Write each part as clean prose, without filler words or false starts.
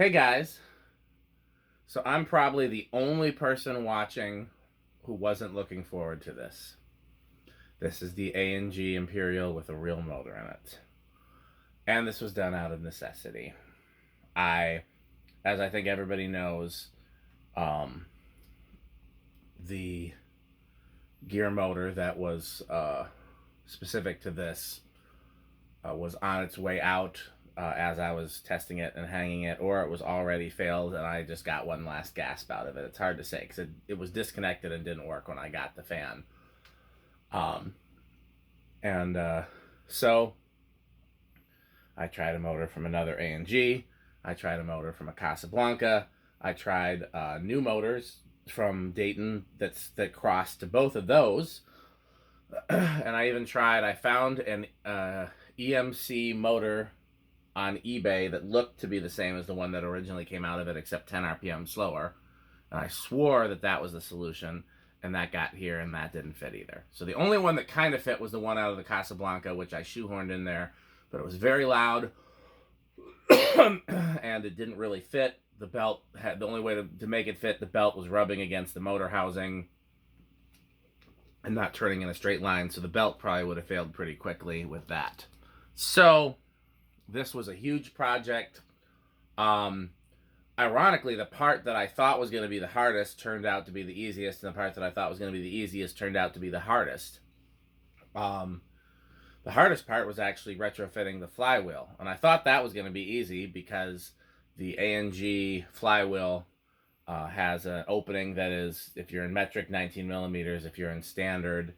Hey guys, so I'm probably the only person watching who wasn't looking forward to this. This is the A&G Imperial with a real motor in it. And this was done out of necessity. As I think everybody knows, um, the gear motor that was specific to this was on its way out as I was testing it and hanging it, or it was already failed and I just got one last gasp out of it. It's hard to say because it was disconnected and didn't work when I got the fan. Um, and so I tried a motor from another A&G. I tried a motor from a Casablanca. I tried new motors from Dayton that crossed to both of those. And I found an EMC motor on eBay that looked to be the same as the one that originally came out of it, except 10 RPM slower. And I swore that was the solution, and that got here, and that didn't fit either. So the only one that kind of fit was the one out of the Casablanca, which I shoehorned in there, but it was very loud, and it didn't really fit. The belt had the only way to make it fit. The belt was rubbing against the motor housing and not turning in a straight line, so the belt probably would have failed pretty quickly with that. So this was a huge project. Ironically, the part that I thought was going to be the hardest turned out to be the easiest, and the part that I thought was going to be the easiest turned out to be the hardest. The hardest part was actually retrofitting the flywheel, and I thought that was going to be easy because the A&G flywheel has an opening that is, if you're in metric, 19 millimeters. If you're in standard,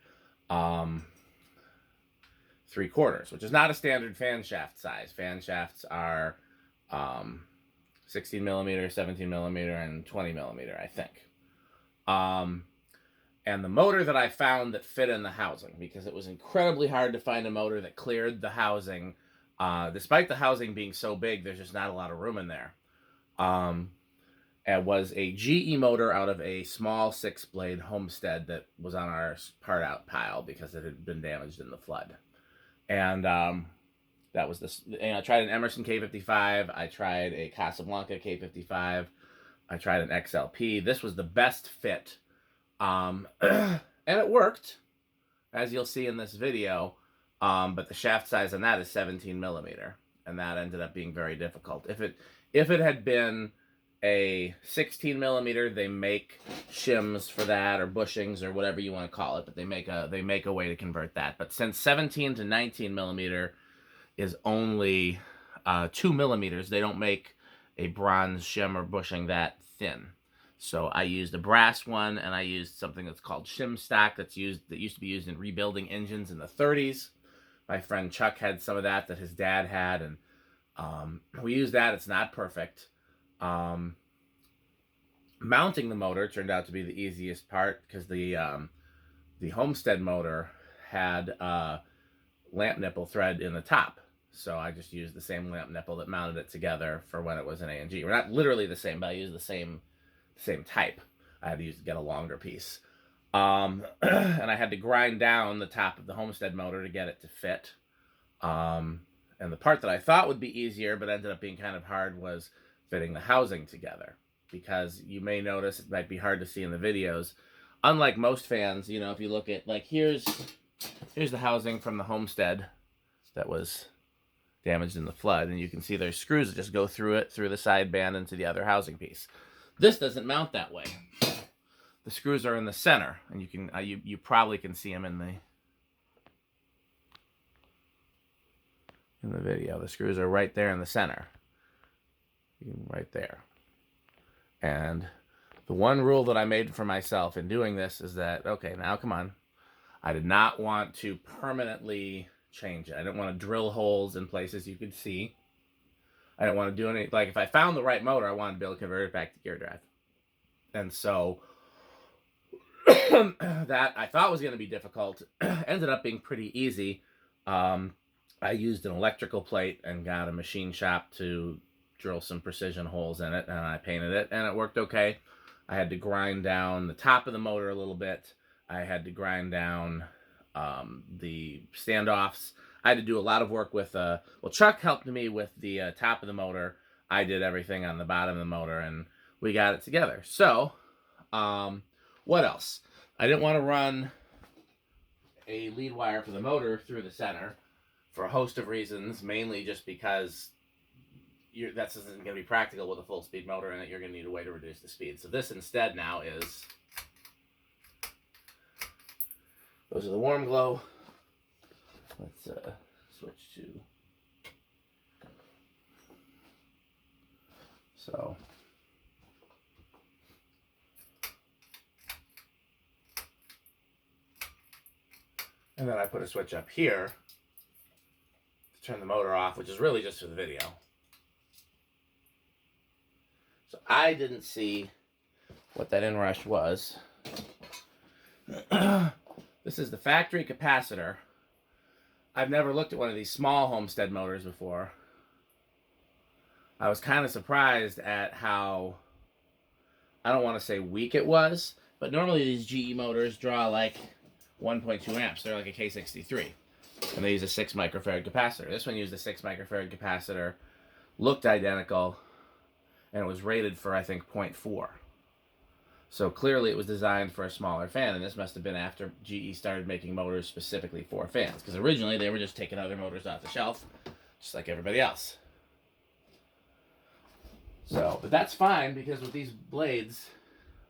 3/4, which is not a standard fan shaft size. Fan shafts are 16 millimeter, 17 millimeter, and 20 millimeter, I think. And the motor that I found that fit in the housing, because it was incredibly hard to find a motor that cleared the housing. Despite the housing being so big, there's just not a lot of room in there. It was a GE motor out of a small 6-blade Homestead that was on our part out pile because it had been damaged in the flood. And that was this. I tried an Emerson K55. I tried a Casablanca K55. I tried an XLP. This was the best fit. And it worked, as you'll see in this video. But the shaft size on that is 17 millimeter. And that ended up being very difficult. If it had been a 16 millimeter, they make shims for that, or bushings, or whatever you want to call it, but they make a way to convert that. But since 17 to 19 millimeter is only 2 millimeters, they don't make a bronze shim or bushing that thin. So I used a brass one, and I used something that's called shim stock that used to be used in rebuilding engines in the 30s. My friend Chuck had some of that his dad had, and we used that. It's not perfect. Mounting the motor turned out to be the easiest part because the Homestead motor had lamp nipple thread in the top. So I just used the same lamp nipple that mounted it together for when it was an A&G. We're not literally the same, but I used the same type. I had to get a longer piece. And I had to grind down the top of the Homestead motor to get it to fit. And the part that I thought would be easier, but ended up being kind of hard, was fitting the housing together. Because you may notice, it might be hard to see in the videos, unlike most fans, if you look at, like, here's the housing from the Homestead that was damaged in the flood, and you can see there's screws that just go through it, through the side band into the other housing piece. This doesn't mount that way. The screws are in the center, and you probably can see them in the video. The screws are right there in the center. Right there. And the one rule that I made for myself in doing this is that, okay, now come on. I did not want to permanently change it. I didn't want to drill holes in places you could see. I didn't want to do any, like, if I found the right motor, I wanted to be able to convert it back to gear drive. And so that I thought was going to be difficult ended up being pretty easy. I used an electrical plate and got a machine shop to drill some precision holes in it, and I painted it, and it worked okay. I had to grind down the top of the motor a little bit. I had to grind down the standoffs. I had to do a lot of work with, Chuck helped me with the top of the motor. I did everything on the bottom of the motor, and we got it together. So, what else? I didn't want to run a lead wire for the motor through the center for a host of reasons, mainly just because that isn't going to be practical with a full speed motor in it. You're going to need a way to reduce the speed. So this instead now is, those are the warm glow. Let's switch to, so and then I put a switch up here to turn the motor off, which is really just for the video. So I didn't see what that inrush was. This is the factory capacitor. I've never looked at one of these small Homestead motors before. I was kind of surprised at how, I don't want to say weak it was, but normally these GE motors draw like 1.2 amps. They're like a K63. And they use a 6 microfarad capacitor. This one used a 6 microfarad capacitor, looked identical, and it was rated for, I think, 0.4. So clearly it was designed for a smaller fan, and this must have been after GE started making motors specifically for fans, because originally they were just taking other motors off the shelf, just like everybody else. So, but that's fine, because with these blades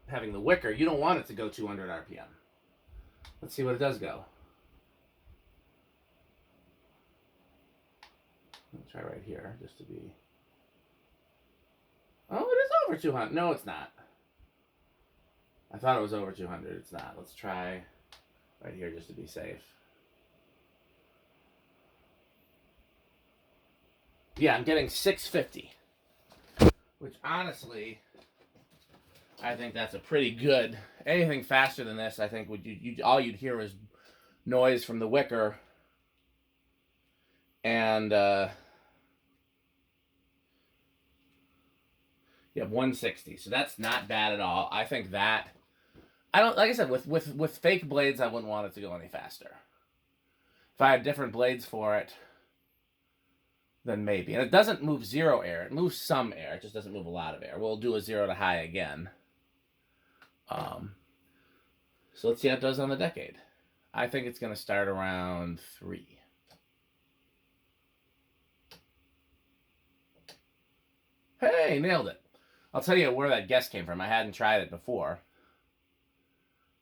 having the wicker, you don't want it to go 200 RPM. Let's see what it does go. I'll try right here, just to be... Oh, it is over 200. No, it's not. I thought it was over 200. It's not. Let's try right here just to be safe. Yeah, I'm getting 650. Which, honestly, I think that's a pretty good... Anything faster than this, I think, all you'd hear is noise from the wicker. And, yeah, 160. So that's not bad at all. I think that... I don't, like I said, with fake blades, I wouldn't want it to go any faster. If I had different blades for it, then maybe. And it doesn't move zero air. It moves some air. It just doesn't move a lot of air. We'll do a 0 to high again. So let's see how it does on the decade. I think it's going to start around 3. Hey, nailed it. I'll tell you where that guess came from. I hadn't tried it before.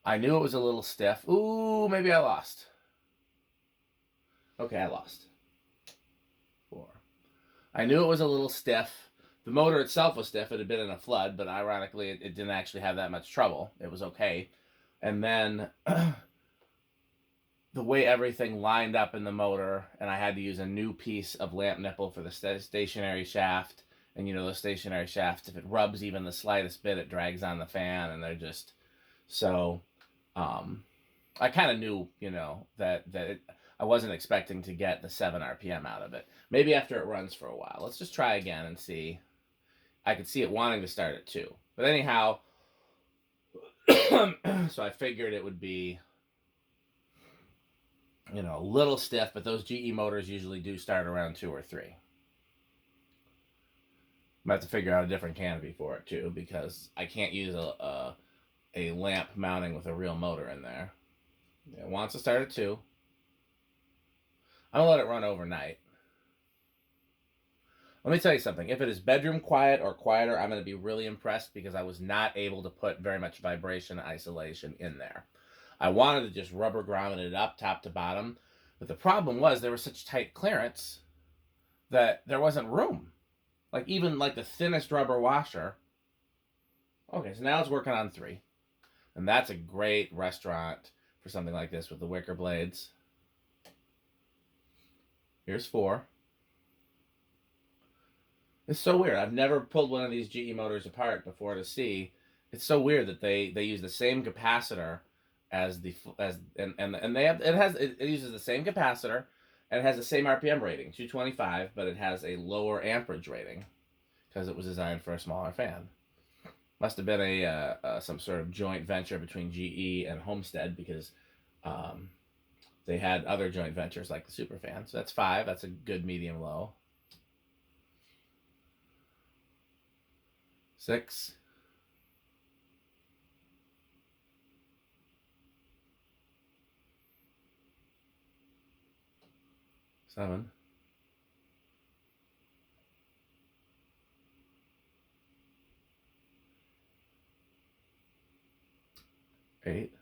I knew it was a little stiff. Ooh, maybe I lost. Okay, I lost. 4. I knew it was a little stiff. The motor itself was stiff. It had been in a flood, but ironically, it didn't actually have that much trouble. It was okay. And then the way everything lined up in the motor, and I had to use a new piece of lamp nipple for the stationary shaft. And you know, the stationary shafts, if it rubs even the slightest bit, it drags on the fan, and they're just... So, I kind of knew, you know, that I wasn't expecting to get the 7 RPM out of it. Maybe after it runs for a while. Let's just try again and see. I could see it wanting to start at 2. But anyhow, so I figured it would be, you know, a little stiff, but those GE motors usually do start around 2 or 3. I'm going to have to figure out a different canopy for it, too, because I can't use a lamp mounting with a real motor in there. It wants to start at 2. I'm going to let it run overnight. Let me tell you something. If it is bedroom quiet or quieter, I'm going to be really impressed, because I was not able to put very much vibration isolation in there. I wanted to just rubber grommet it up top to bottom, but the problem was there was such tight clearance that there wasn't room. Like, even like the thinnest rubber washer. Okay, so now it's working on 3. And that's a great restaurant for something like this with the wicker blades. Here's 4. It's so weird. I've never pulled one of these GE motors apart before to see. It's so weird that they use the same capacitor as it uses the same capacitor, and it has the same RPM rating, 225, but it has a lower amperage rating because it was designed for a smaller fan. Must have been some sort of joint venture between GE and Homestead, because they had other joint ventures like the Superfan. So that's 5. That's a good medium low. 6, 7, 8, 9.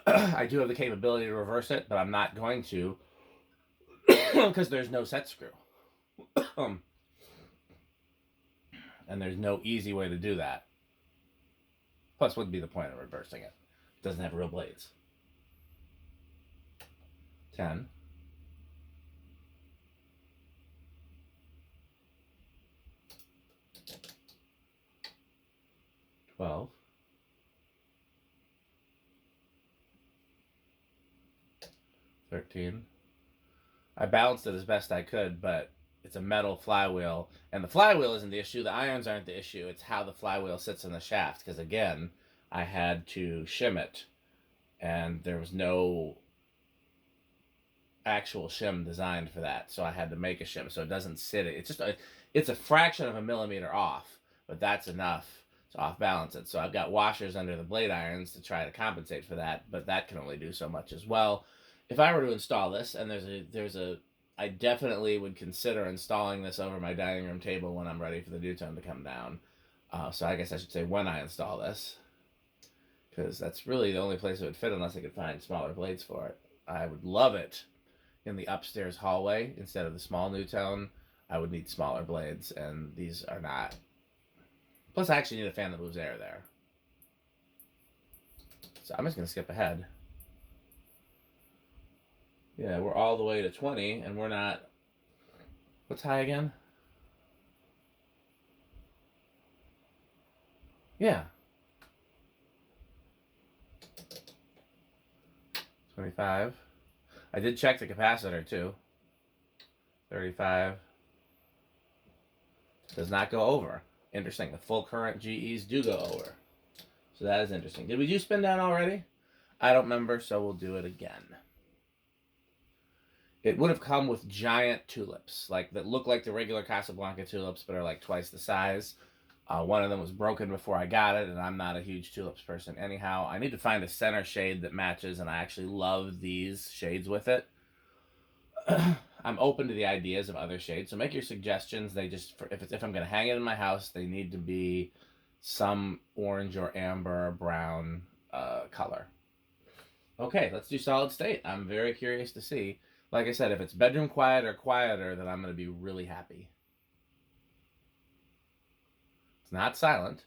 I do have the capability to reverse it, but I'm not going to because there's no set screw. And there's no easy way to do that. Plus, what would be the point of reversing it? It doesn't have real blades. 10, 12, 13. I balanced it as best I could, but it's a metal flywheel. And the flywheel isn't the issue. The irons aren't the issue. It's how the flywheel sits in the shaft. Because, again, I had to shim it. And there was no actual shim designed for that. So I had to make a shim. So it doesn't sit. It's a fraction of a millimeter off. But that's enough to off balance it. So I've got washers under the blade irons to try to compensate for that. But that can only do so much as well. If I were to install this, and I definitely would consider installing this over my dining room table when I'm ready for the Newton to come down. So I guess I should say when I install this, because that's really the only place it would fit unless I could find smaller blades for it. I would love it in the upstairs hallway instead of the small Newton. I would need smaller blades, and these are not. Plus, I actually need a fan that moves air there. So I'm just going to skip ahead. Yeah, we're all the way to 20, and we're not. What's high again? Yeah. 25. I did check the capacitor, too. 35. Does not go over. Interesting. The full current GEs do go over. So that is interesting. Did we do spin down already? I don't remember, so we'll do it again. It would have come with giant tulips, like that look like the regular Casablanca tulips, but are like twice the size. One of them was broken before I got it, and I'm not a huge tulips person. Anyhow, I need to find a center shade that matches, and I actually love these shades with it. I'm open to the ideas of other shades, so make your suggestions. If I'm going to hang it in my house, they need to be some orange or amber or brown color. Okay, let's do solid state. I'm very curious to see. Like I said, if it's bedroom quiet or quieter, then I'm going to be really happy. It's not silent.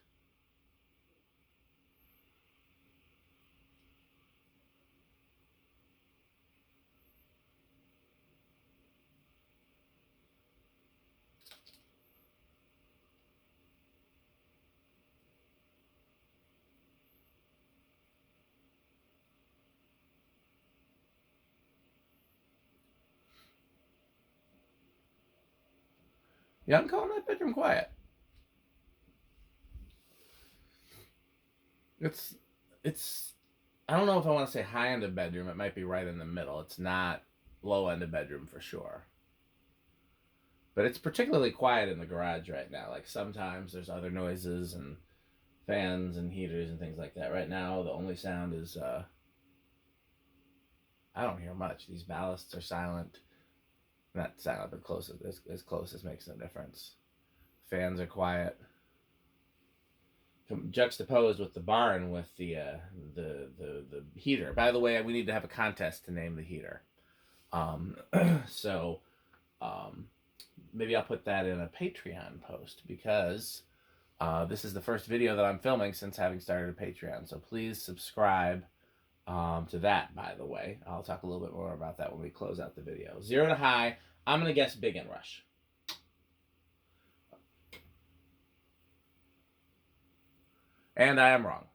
Yeah, I'm calling that bedroom quiet. It's I don't know if I want to say high end of bedroom. It might be right in the middle. It's not low end of bedroom for sure. But it's particularly quiet in the garage right now. Like sometimes there's other noises and fans and heaters and things like that. Right now the only sound is I don't hear much. These ballasts are silent. Not silent, but close as close as makes no difference. Fans are quiet. Juxtaposed with the barn with the heater. By the way, we need to have a contest to name the heater. So maybe I'll put that in a Patreon post because this is the first video that I'm filming since having started a Patreon. So please subscribe to that, by the way. I'll talk a little bit more about that when we close out the video. 0 to high, I'm going to guess big inrush. And I am wrong.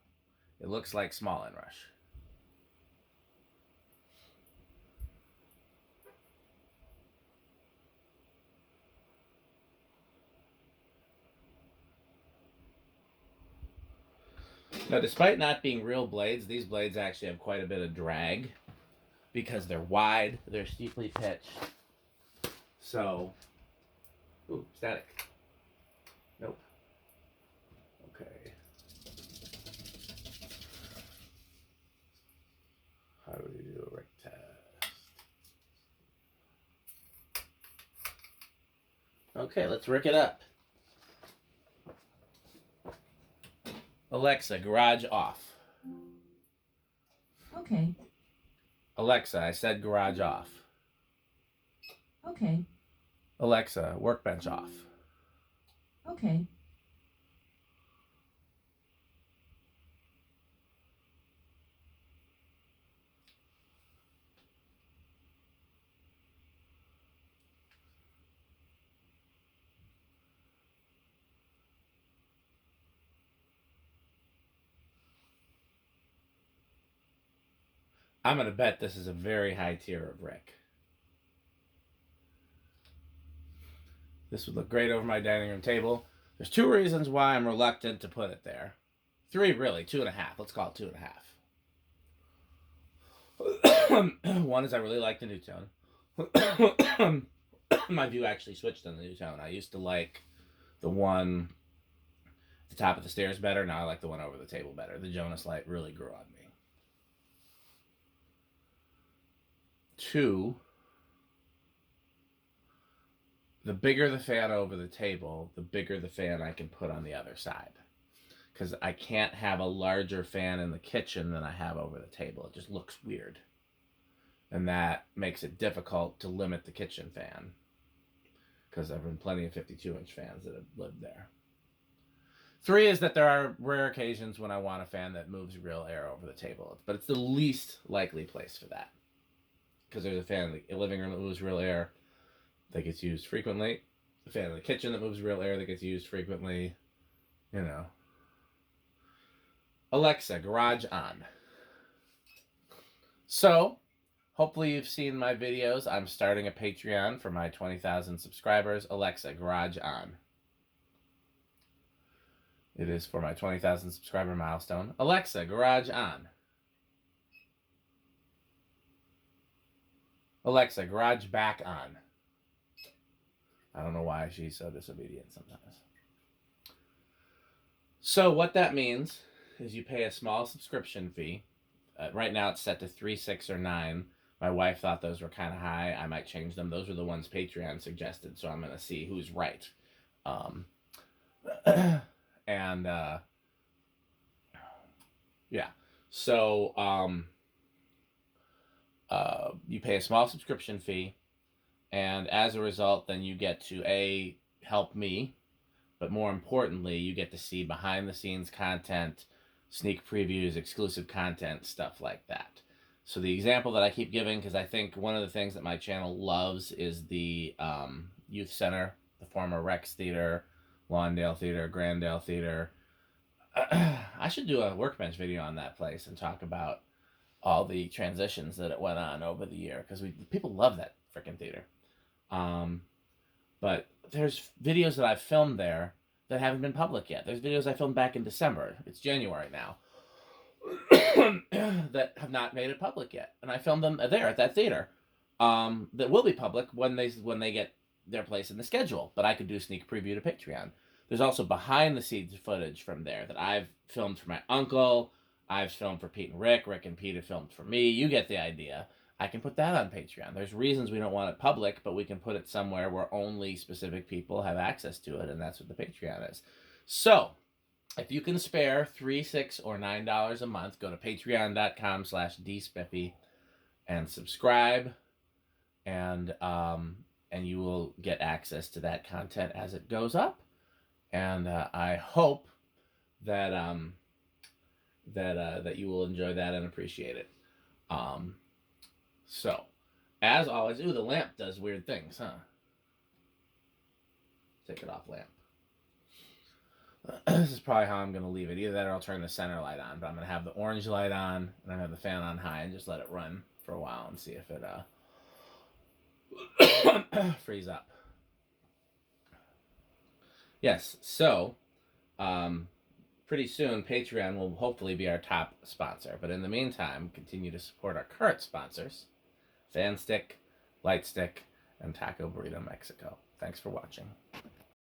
It looks like small inrush. Now, despite not being real blades, these blades actually have quite a bit of drag because they're wide, they're steeply pitched. So, ooh, static. Nope. Okay. How do we do a Rick test? Okay, let's Rick it up. Alexa, garage off. Okay. Alexa, I said garage off. Okay. Alexa, workbench off. Okay. I'm going to bet this is a very high tier of Rick. This would look great over my dining room table. There's 2 reasons why I'm reluctant to put it there. 3, really. 2.5. Let's call it 2.5. One is I really like the new tone. My view actually switched on the new tone. I used to like the one at the top of the stairs better. Now I like the one over the table better. The Jonas light really grew on me. 2, the bigger the fan over the table, the bigger the fan I can put on the other side. Because I can't have a larger fan in the kitchen than I have over the table. It just looks weird. And that makes it difficult to limit the kitchen fan. Because there have been plenty of 52-inch fans that have lived there. 3 is that there are rare occasions when I want a fan that moves real air over the table. But it's the least likely place for that. Because there's a fan in the living room that moves real air that gets used frequently. A fan in the kitchen that moves real air that gets used frequently. You know. Alexa, garage on. So, hopefully you've seen my videos. I'm starting a Patreon for my 20,000 subscribers. Alexa, garage on. It is for my 20,000 subscriber milestone. Alexa, garage on. Alexa, garage back on. I don't know why she's so disobedient sometimes. So what that means is you pay a small subscription fee. Right now it's set to $3, $6, or $9. My wife thought those were kind of high. I might change them. Those were the ones Patreon suggested, so I'm going to see who's right. And yeah, so you pay a small subscription fee, and as a result, then you get to help me, but more importantly, you get to see behind the scenes content, sneak previews, exclusive content, stuff like that. So the example that I keep giving, because I think one of the things that my channel loves is the youth center, the former Rex Theater, Lawndale Theater, Grandale Theater. I should do a workbench video on that place and talk about all the transitions that it went on over the year, because people love that freaking theater. But there's videos that I've filmed there that haven't been public yet. There's videos I filmed back in December. It's January now. That have not made it public yet, and I filmed them there at that theater. That will be public when they get their place in the schedule. But I could do sneak preview to Patreon. There's also behind the scenes footage from there that I've filmed for my uncle. I've filmed for Pete and Rick. Rick and Pete have filmed for me. You get the idea. I can put that on Patreon. There's reasons we don't want it public, but we can put it somewhere where only specific people have access to it, and that's what the Patreon is. So, if you can spare $3, $6, or $9 a month, go to patreon.com/dspiffy and subscribe, and you will get access to that content as it goes up. And I hope that that you will enjoy that and appreciate it. So, as always, ooh, the lamp does weird things, huh? Take it off, lamp. This is probably how I'm going to leave it. Either that or I'll turn the center light on. But I'm going to have the orange light on, and I have the fan on high, and just let it run for a while and see if it frees up. Yes, so pretty soon, Patreon will hopefully be our top sponsor. But in the meantime, continue to support our current sponsors, Fanstick, Lightstick, and Taco Burrito Mexico. Thanks for watching.